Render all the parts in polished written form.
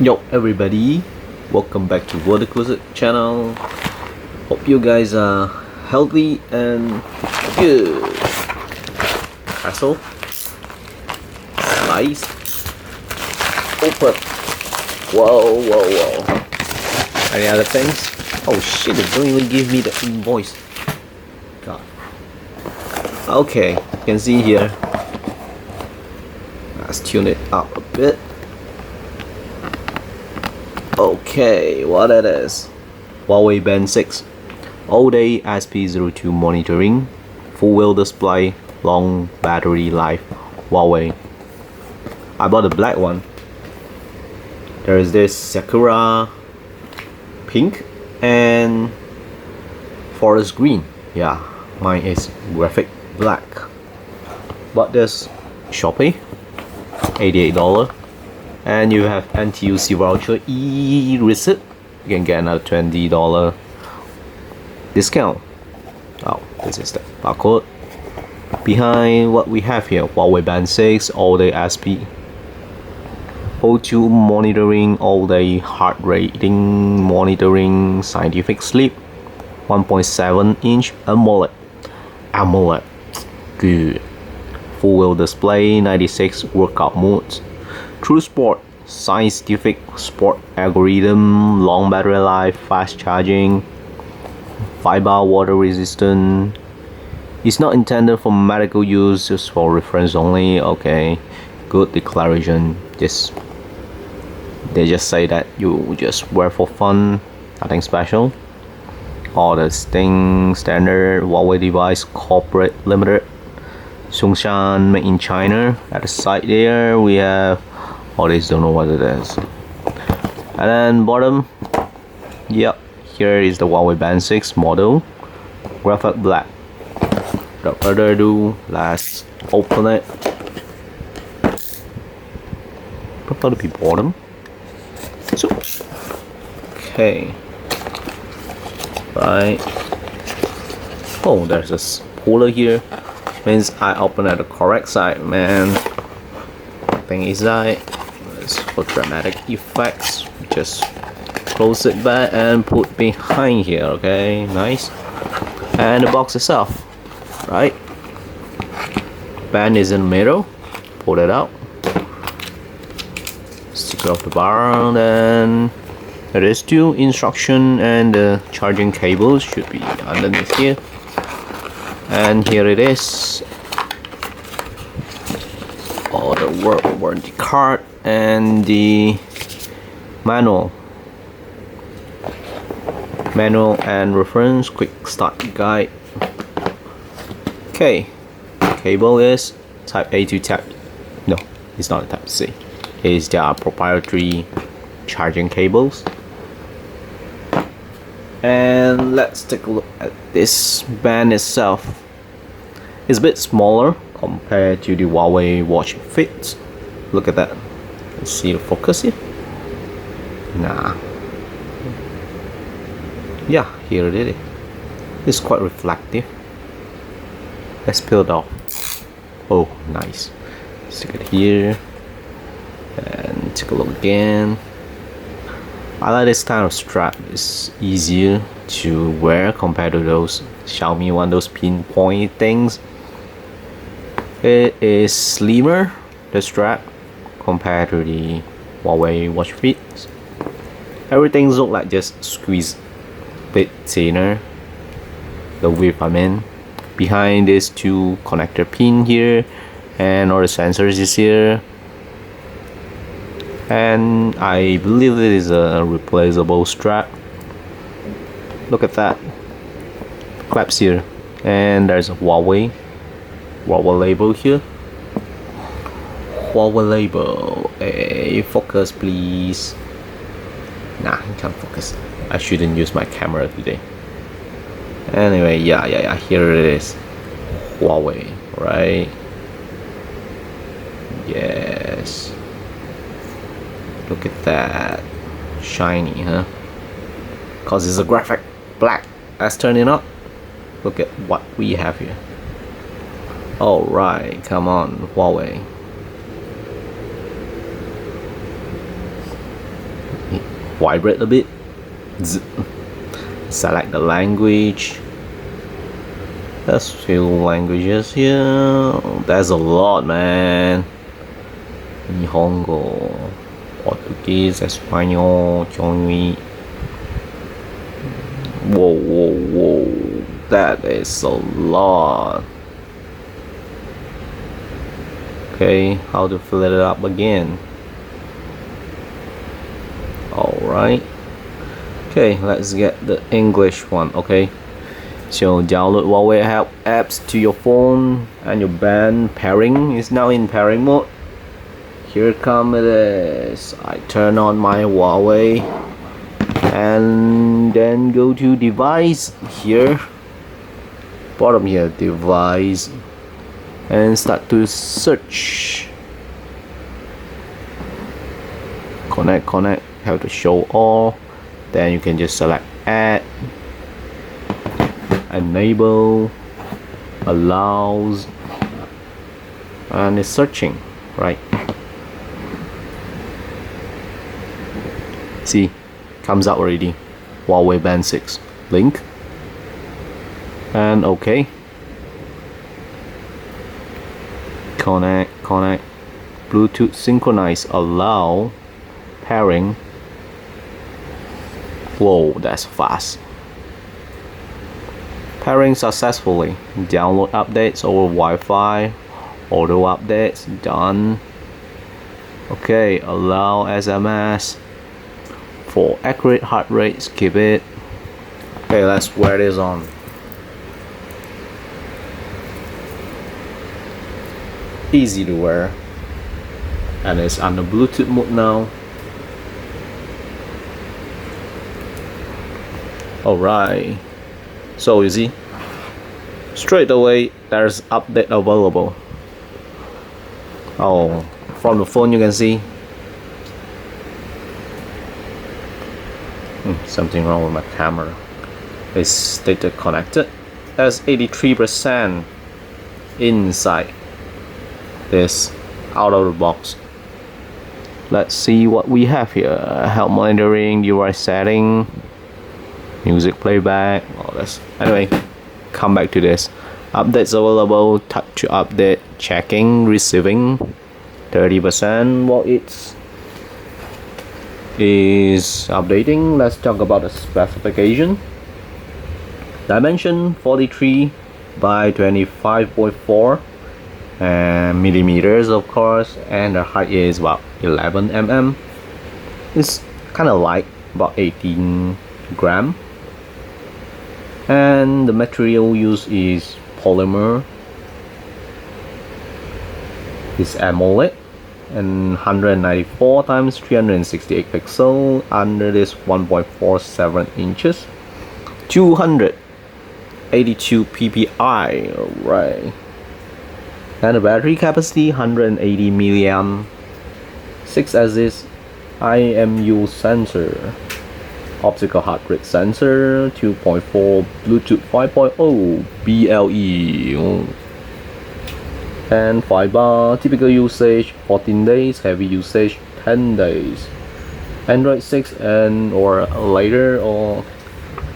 Yo everybody, welcome back to Vertical channel. Hope you guys are healthy and good. Castle, slice, open. Whoa. Any other things? Oh shit, they don't even give me the invoice. God. Okay, you can see here. Let's tune it up a bit. Okay, what it is? Huawei Band 6 all-day SP02 monitoring, full-wheel display, long battery life. Huawei. I bought the black one. There is this Sakura Pink and forest green. Yeah, mine is Graphite black. But there's Xiaomi, $88. And you have NTUC voucher receipt. You can get another $20 discount. Oh, this is the barcode. Behind what we have here, Huawei Band 6 all-day SP, O2 monitoring, all-day heart rating monitoring, scientific sleep, 1.7-inch AMOLED, good. Full-wheel display, 96 workout modes. True Sport, scientific sport algorithm, long battery life, fast charging, 5-bar water resistant. It's not intended for medical use, just for reference only. Okay, good declaration. They just say that you just wear for fun, nothing special. All this thing standard Huawei device corporate limited. Songshan made in China. At the side there we have all these, don't know what it is. And then bottom, yep, here is the Huawei Band 6 model, Graphite black. Without further ado, let's open it. Probably be bottom. So, okay, right. Oh, there's a puller here. Means I open at the correct side, man. Nothing inside. For dramatic effects, just close it back and put behind here. Okay, nice. And the box itself, right? Band is in the middle. Pull it out. Stick it off the bar, and there is two instruction and the charging cables should be underneath here. And here it is. All the warranty card and the manual and reference quick start guide. Okay, cable is type A to type, no, it's not a type C. It's their proprietary charging cables. And let's take a look at this band itself. It's a bit smaller compared to the Huawei Watch Fit. Look at that. Let's see the focus here. Nah. Yeah, here it is. It's quite reflective. Let's peel it off. Oh, nice. Stick it here. And take a look again. I like this kind of strap. It's easier to wear compared to those Xiaomi one, those pinpoint things. It is slimmer, the strap, compared to the Huawei Watch Fit. Everything looks like just squeezed a bit thinner. The width, I mean. Behind these two connector pin here, and all the sensors is here. And I believe it is a replaceable strap. Look at that. Claps here, and there's a Huawei label here. Huawei label. Hey, focus please. Nah, you can't focus. I shouldn't use my camera today. Anyway, yeah, here it is. Huawei, right? Yes. Look at that. Shiny, huh? Cause it's a Graphite black. Let's turn it up. Look at what we have here. Alright, come on, Huawei. vibrate a bit. Select the language. There's few languages here. There's a lot, man. Nihongo, Portuguese, Espanol, Xiaomi. Whoa. That is a lot. Okay, how to fill it up again? Alright. Okay, let's get the English one, okay? So download Huawei apps to your phone, and your band pairing is now in pairing mode. Here it is. I turn on my Huawei and then go to device here, bottom here, device, and start to search. Connect, have to show all. Then you can just select add, enable, allows, and it's searching, right? See, comes out already. Huawei Band 6 link, and okay. Connect, Bluetooth synchronize, allow, pairing. Whoa, that's fast. Pairing successfully. Download updates over Wi-Fi. Auto updates done. Okay, allow SMS. For accurate heart rate, skip it. Okay, let's wear this on. Easy to wear. And it's under Bluetooth mode now. Alright, so you see, straight away there's update available. Oh, from the phone you can see. Something wrong with my camera. It's stated connected. There's 83% inside this out of the box. Let's see what we have here. Health monitoring, device setting, music playback, all this. Anyway, come back to this. Updates available, touch to update, checking, receiving, 30% what it is updating. Let's talk about the specification. Dimension 43 by 25.4 millimeters, of course, and the height is about 11 mm. It's kind of light, about 18 gram. And the material used is polymer. It's AMOLED and 194 times 368 pixel under this 1.47 inches, 282 ppi. Alright, and the battery capacity 180 milliamp, 6-axis IMU sensor, optical heart rate sensor, 2.4 Bluetooth 5.0 BLE, and 5 bar. Typical usage 14 days, heavy usage 10 days. Android 6 and or later, or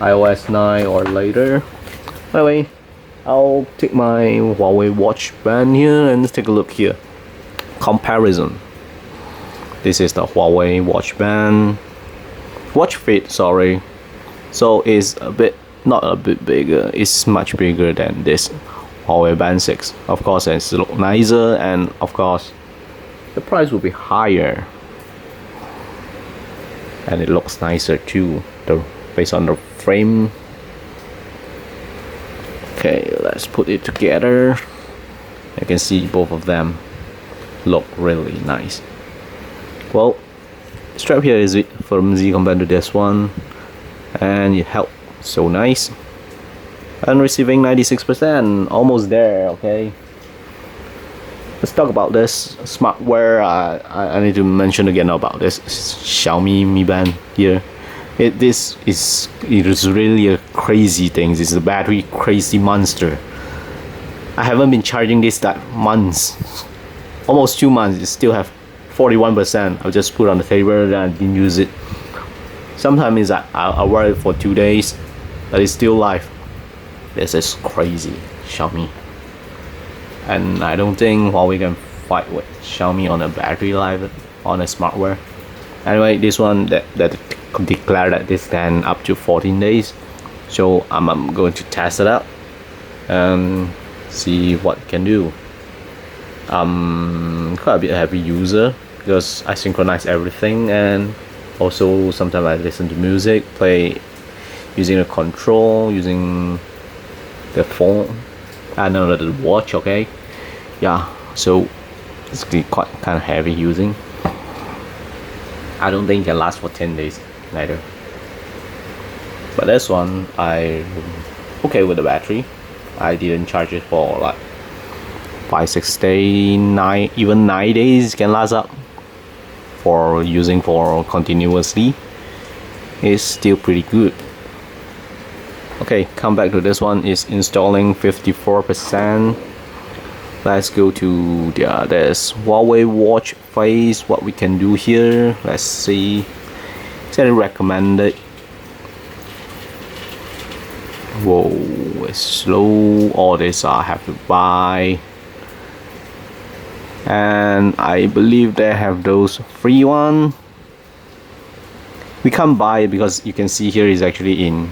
iOS 9 or later. Anyway, I'll take my Huawei watch band here and let's take a look here. Comparison. This is the Huawei watch band. Watch fit, sorry. So it's a bit, not a bit bigger, it's much bigger than this Huawei Band 6. Of course, it's look nicer, and of course the price will be higher, and it looks nicer too, based on the frame. Okay, let's put it together. You can see both of them look really nice. Well, strap here is a bit flimsy compared to this one, and it held so nice. And receiving 96%, almost there. Okay, let's talk about this smartware. I need to mention again about this Xiaomi Mi Band here. It is really a crazy thing. It's a battery crazy monster. I haven't been charging this that months, almost 2 months. It still have 41%. I'll just put it on the table and I didn't use it. Sometimes I wear it for 2 days, but it's still live. This is crazy, Xiaomi. And I don't think Huawei can fight with Xiaomi on a battery life on a smartware. Anyway, this one that declared that this can up to 14 days. So I'm going to test it out and see what it can do. Quite a bit heavy user because I synchronize everything, and also sometimes I listen to music, play using a control, using the phone, the watch. Okay, yeah. So it's quite kind of heavy using. I don't think it can last for 10 days neither. But this one I okay with the battery. I didn't charge it for like 5-6 days, 9 days can last up for using for continuously. It's still pretty good. Okay, come back to this one. Is installing 54%. Let's go to this Huawei watch face. What we can do here, let's see. It's recommended. Whoa, it's slow. All this I have to buy, and I believe they have those free one. We can't buy it because you can see here is actually in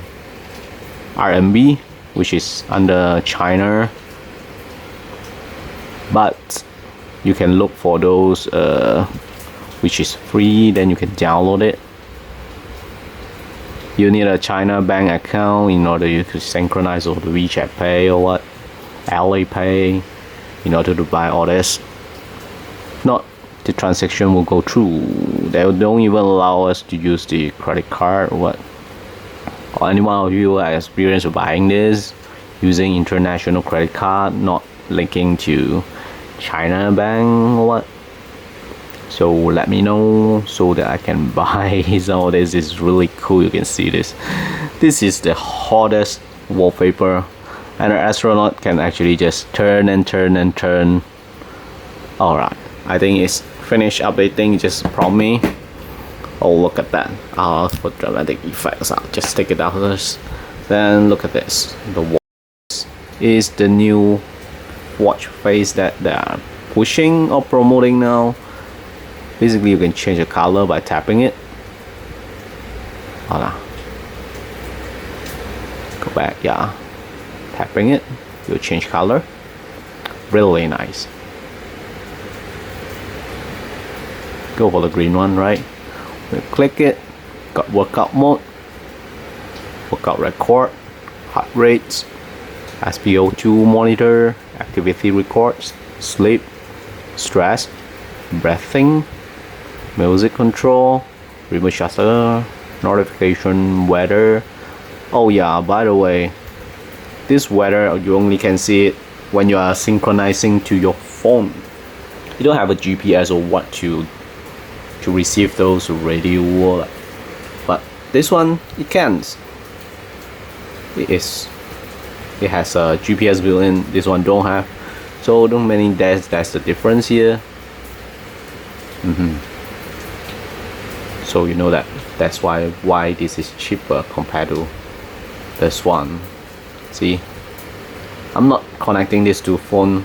RMB, which is under China. But you can look for those which is free, then you can download it. You need a China bank account in order you to synchronize all the WeChat Pay or what, LA Pay, in order to buy all this. Not the transaction will go through. They don't even allow us to use the credit card or what. Or anyone of you have experience of buying this using international credit card, not linking to China bank or what? So let me know so that I can buy some of this. Is really cool. You can see this. This is the hottest wallpaper, and an astronaut can actually just turn and turn and turn. Alright, I think it's finished updating. Just prompt me. Oh, look at that. For dramatic effects, I'll just take it out first. Then look at this. The watch is the new watch face that they are pushing or promoting now. Basically, you can change the color by tapping it. Voila. Go back, yeah. Tapping it, you'll change color. Really nice. Go for the green one, right? We click it. Got workout mode, workout record, heart rates, SpO2 monitor, activity records, sleep, stress, breathing, music control, remote shutter, notification, weather. Oh yeah, by the way, this weather you only can see it when you are synchronizing to your phone. You don't have a GPS or what to receive those radio, but this one it can. It has a GPS built in. This one don't have, so don't mean that's the difference here. So you know that's why this is cheaper compared to this one. See, I'm not connecting this to phone.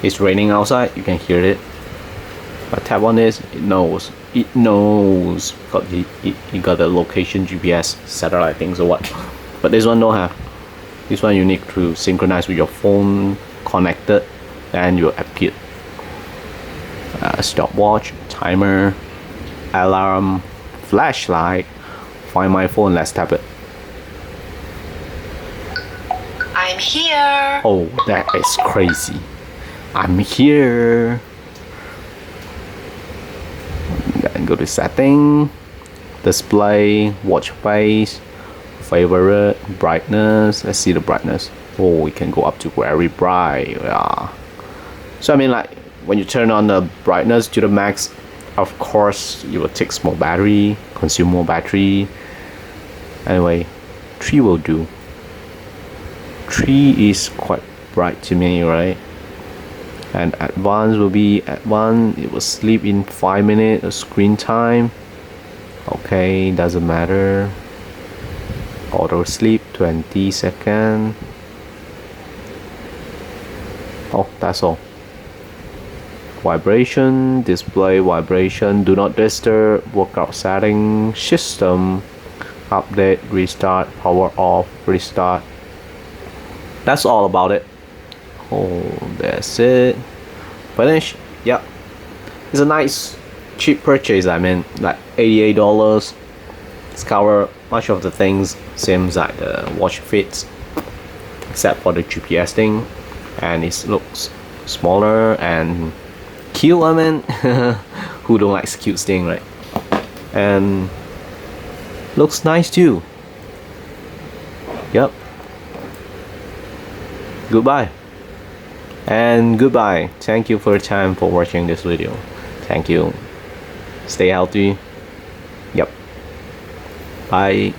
It's raining outside, you can hear it. If I tap on this, it knows because it got the location GPS satellite things or what. But this one don't have. This one you need to synchronize with your phone connected, and you appear stopwatch, timer, alarm, flashlight. Find my phone, let's tap it. I'm here. Oh, that is crazy. I'm here. Then go to setting, display, watch face, favorite, brightness. Let's see the brightness. Oh, we can go up to very bright. Yeah. So I mean, like when you turn on the brightness to the max, of course you will take more battery, consume more battery. Anyway, 3 will do. 3 is quite bright to me, right? And advanced will be advanced. It will sleep in 5 minutes of screen time. Okay, doesn't matter. Auto sleep 20 seconds. Oh, that's all. Vibration, display vibration, do not disturb, workout setting, system, update, restart, power off, restart. That's all about it. Oh, that's it. Finish. Yep. It's a nice cheap purchase. I mean, like $88. It's cover much of the things, seems like the watch fits, except for the GPS thing, and it looks smaller and cute. I mean, who don't like cute thing, right? And looks nice too. Yep. Goodbye. And goodbye. Thank you for your time for watching this video. Thank you. Stay healthy. Yep. Bye.